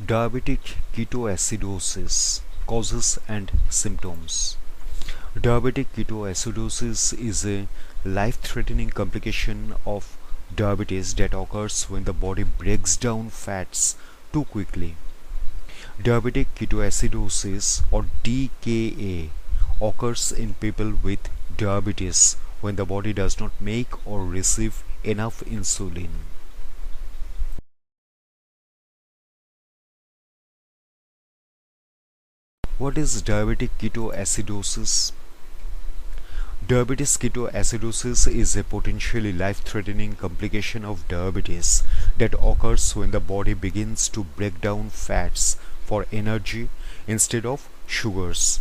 Diabetic ketoacidosis causes and symptoms. Diabetic ketoacidosis is a life-threatening complication of diabetes that occurs when the body breaks down fats too quickly. Diabetic ketoacidosis or DKA occurs in people with diabetes when the body does not make or receive enough insulin. What is diabetic ketoacidosis? Diabetes ketoacidosis is a potentially life-threatening complication of diabetes that occurs when the body begins to break down fats for energy instead of sugars.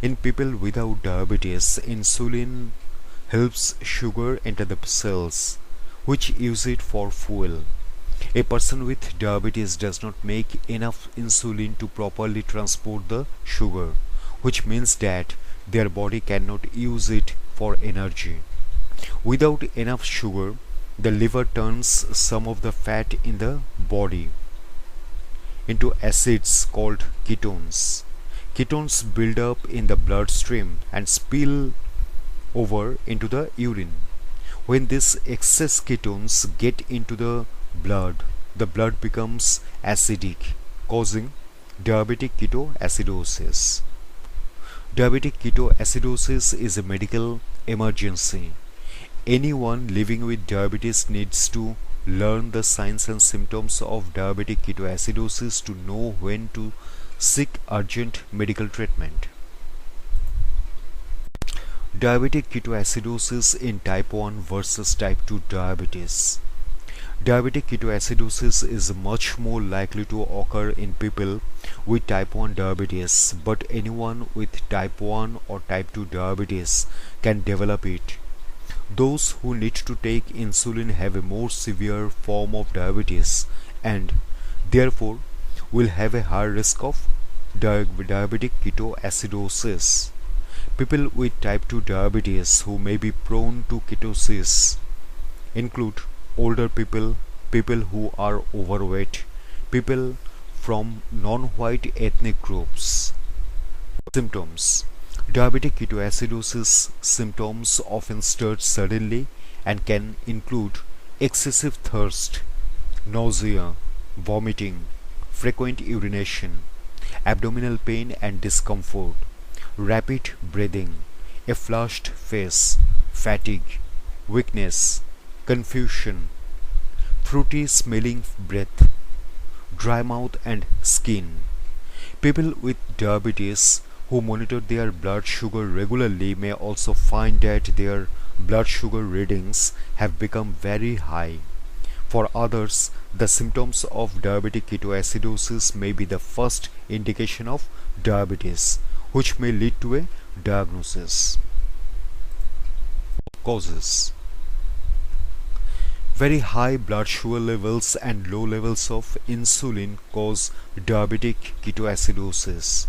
In people without diabetes, insulin helps sugar enter the cells, which use it for fuel. A person with diabetes does not make enough insulin to properly transport the sugar, which means that their body cannot use it for energy. Without enough sugar, the liver turns some of the fat in the body into acids called ketones. Ketones build up in the bloodstream and spill over into the urine. When these excess ketones get into the blood becomes acidic, causing diabetic ketoacidosis. Diabetic ketoacidosis is a medical emergency. Anyone living with diabetes needs to learn the signs and symptoms of diabetic ketoacidosis to know when to seek urgent medical treatment. Diabetic ketoacidosis in type 1 versus type 2 diabetes. Diabetic ketoacidosis is much more likely to occur in people with type 1 diabetes, but anyone with type 1 or type 2 diabetes can develop it. Those who need to take insulin have a more severe form of diabetes and therefore will have a higher risk of diabetic ketoacidosis. People with type 2 diabetes who may be prone to ketosis include older people, people who are overweight, people from non-white ethnic groups. Symptoms. Diabetic ketoacidosis symptoms often start suddenly and can include excessive thirst, nausea, vomiting, frequent urination, abdominal pain and discomfort, rapid breathing, a flushed face, fatigue, weakness, confusion, fruity smelling breath, dry mouth and skin. People with diabetes who monitor their blood sugar regularly may also find that their blood sugar readings have become very high. For others, the symptoms of diabetic ketoacidosis may be the first indication of diabetes, which may lead to a diagnosis. Causes. Very high blood sugar levels and low levels of insulin cause diabetic ketoacidosis.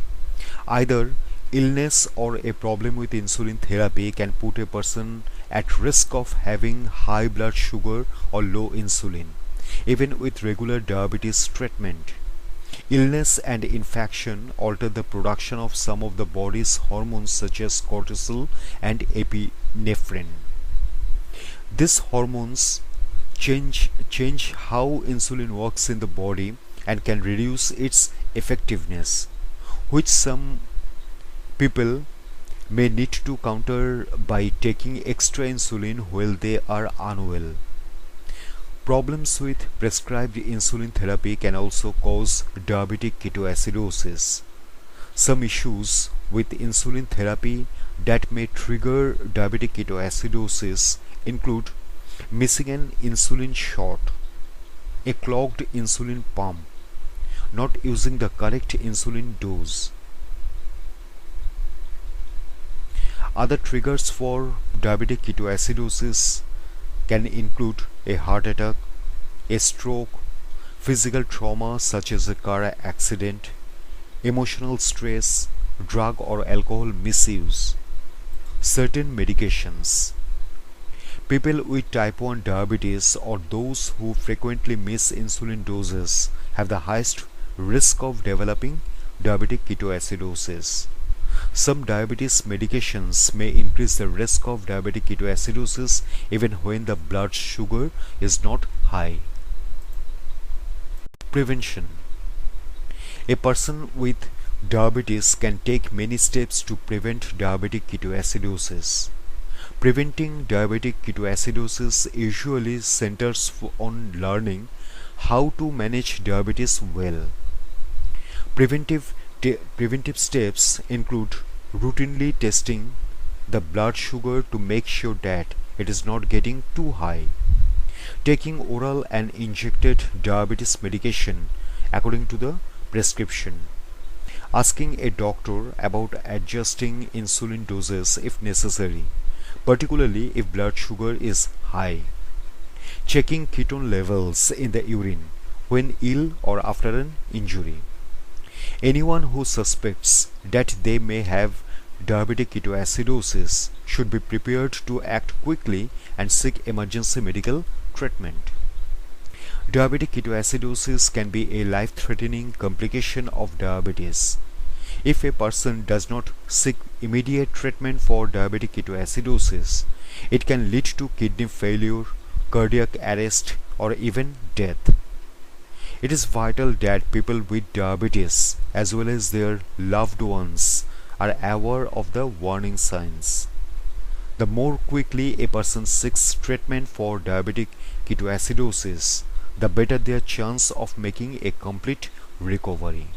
Either illness or a problem with insulin therapy can put a person at risk of having high blood sugar or low insulin, even with regular diabetes treatment. Illness and infection alter the production of some of the body's hormones such as cortisol and epinephrine. These hormones change how insulin works in the body and can reduce its effectiveness, which some people may need to counter by taking extra insulin while they are unwell. Problems with prescribed insulin therapy can also cause diabetic ketoacidosis. Some issues with insulin therapy that may trigger diabetic ketoacidosis include missing an insulin shot, a clogged insulin pump, not using the correct insulin dose. Other triggers for diabetic ketoacidosis can include a heart attack, a stroke, physical trauma such as a car accident, emotional stress, drug or alcohol misuse, certain medications. People with type 1 diabetes or those who frequently miss insulin doses have the highest risk of developing diabetic ketoacidosis. Some diabetes medications may increase the risk of diabetic ketoacidosis even when the blood sugar is not high. Prevention. A person with diabetes can take many steps to prevent diabetic ketoacidosis. Preventing diabetic ketoacidosis usually centers on learning how to manage diabetes well. Preventive steps include routinely testing the blood sugar to make sure that it is not getting too high, taking oral and injected diabetes medication according to the prescription, asking a doctor about adjusting insulin doses if necessary, particularly if blood sugar is high, checking ketone levels in the urine when ill or after an injury. Anyone who suspects that they may have diabetic ketoacidosis should be prepared to act quickly and seek emergency medical treatment. Diabetic ketoacidosis can be a life-threatening complication of diabetes. If a person does not seek immediate treatment for diabetic ketoacidosis, it can lead to kidney failure, cardiac arrest, or even death. It is vital that people with diabetes, as well as their loved ones, are aware of the warning signs. The more quickly a person seeks treatment for diabetic ketoacidosis, the better their chance of making a complete recovery.